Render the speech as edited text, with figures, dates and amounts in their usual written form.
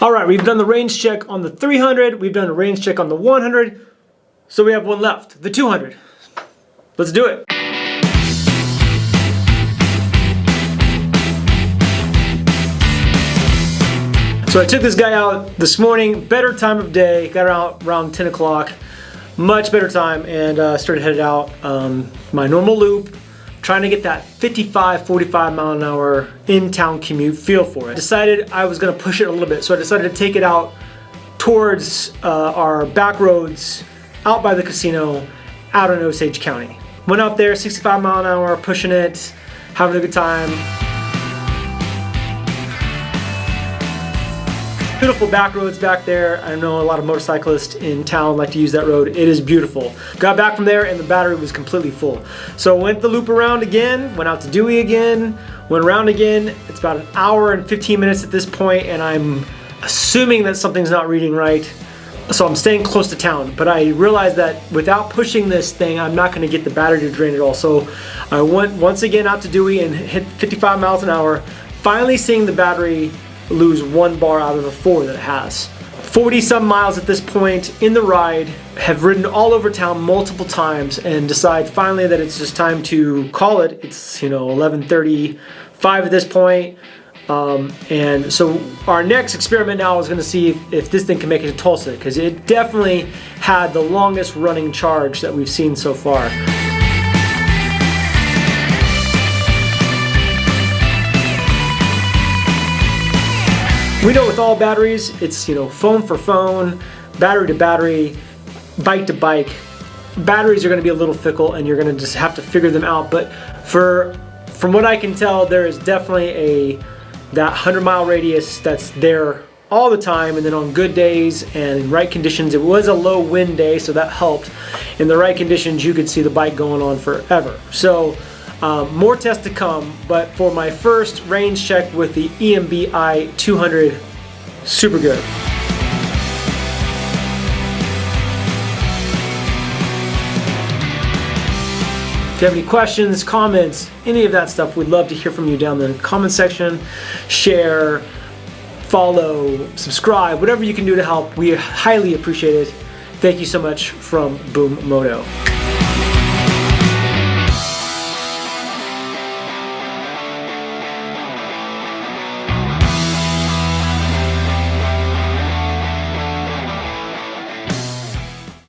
All right, we've done the range check on the 300, we've done a range check on the 100, so we have one left, the 200. Let's do it. So I took this guy out this morning, better time of day, got out around 10 o'clock, much better time, and started headed out my normal loop, trying to get that 55, 45 mile an hour in-town commute feel for it. Decided I was gonna push it a little bit, so I decided to take it out towards our back roads, out by the casino, out in Osage County. Went out there, 65 mile an hour, pushing it, having a good time. Beautiful back roads back there. I know a lot of motorcyclists in town like to use that road. It is beautiful. Got back from there and the battery was completely full. So went the loop around again, went out to Dewey again, went around again. It's about an hour and 15 minutes at this point, and I'm assuming that something's not reading right. So I'm staying close to town, but I realized that without pushing this thing, I'm not gonna get the battery to drain at all. So I went once again out to Dewey and hit 55 miles an hour, finally seeing the battery lose 1 bar out of the 4 that it has. 40 some miles at this point in the ride, have ridden all over town multiple times, and decide finally that it's just time to call it. It's 11:35 at this point. And so our next experiment now is going to see if this thing can make it to Tulsa, because it definitely had the longest running charge that we've seen so far. We know with all batteries, it's phone for phone, battery to battery, bike to bike. Batteries are going to be a little fickle, and you're going to just have to figure them out. But from what I can tell, there is definitely that 100-mile radius that's there all the time, and then on good days and in right conditions, it was a low wind day, so that helped. In the right conditions, you could see the bike going on forever. So more tests to come, but for my first range check with the EMB i200, super good. If you have any questions, comments, any of that stuff, we'd love to hear from you down in the comment section. Share, follow, subscribe, whatever you can do to help. We highly appreciate it. Thank you so much from Boom Moto.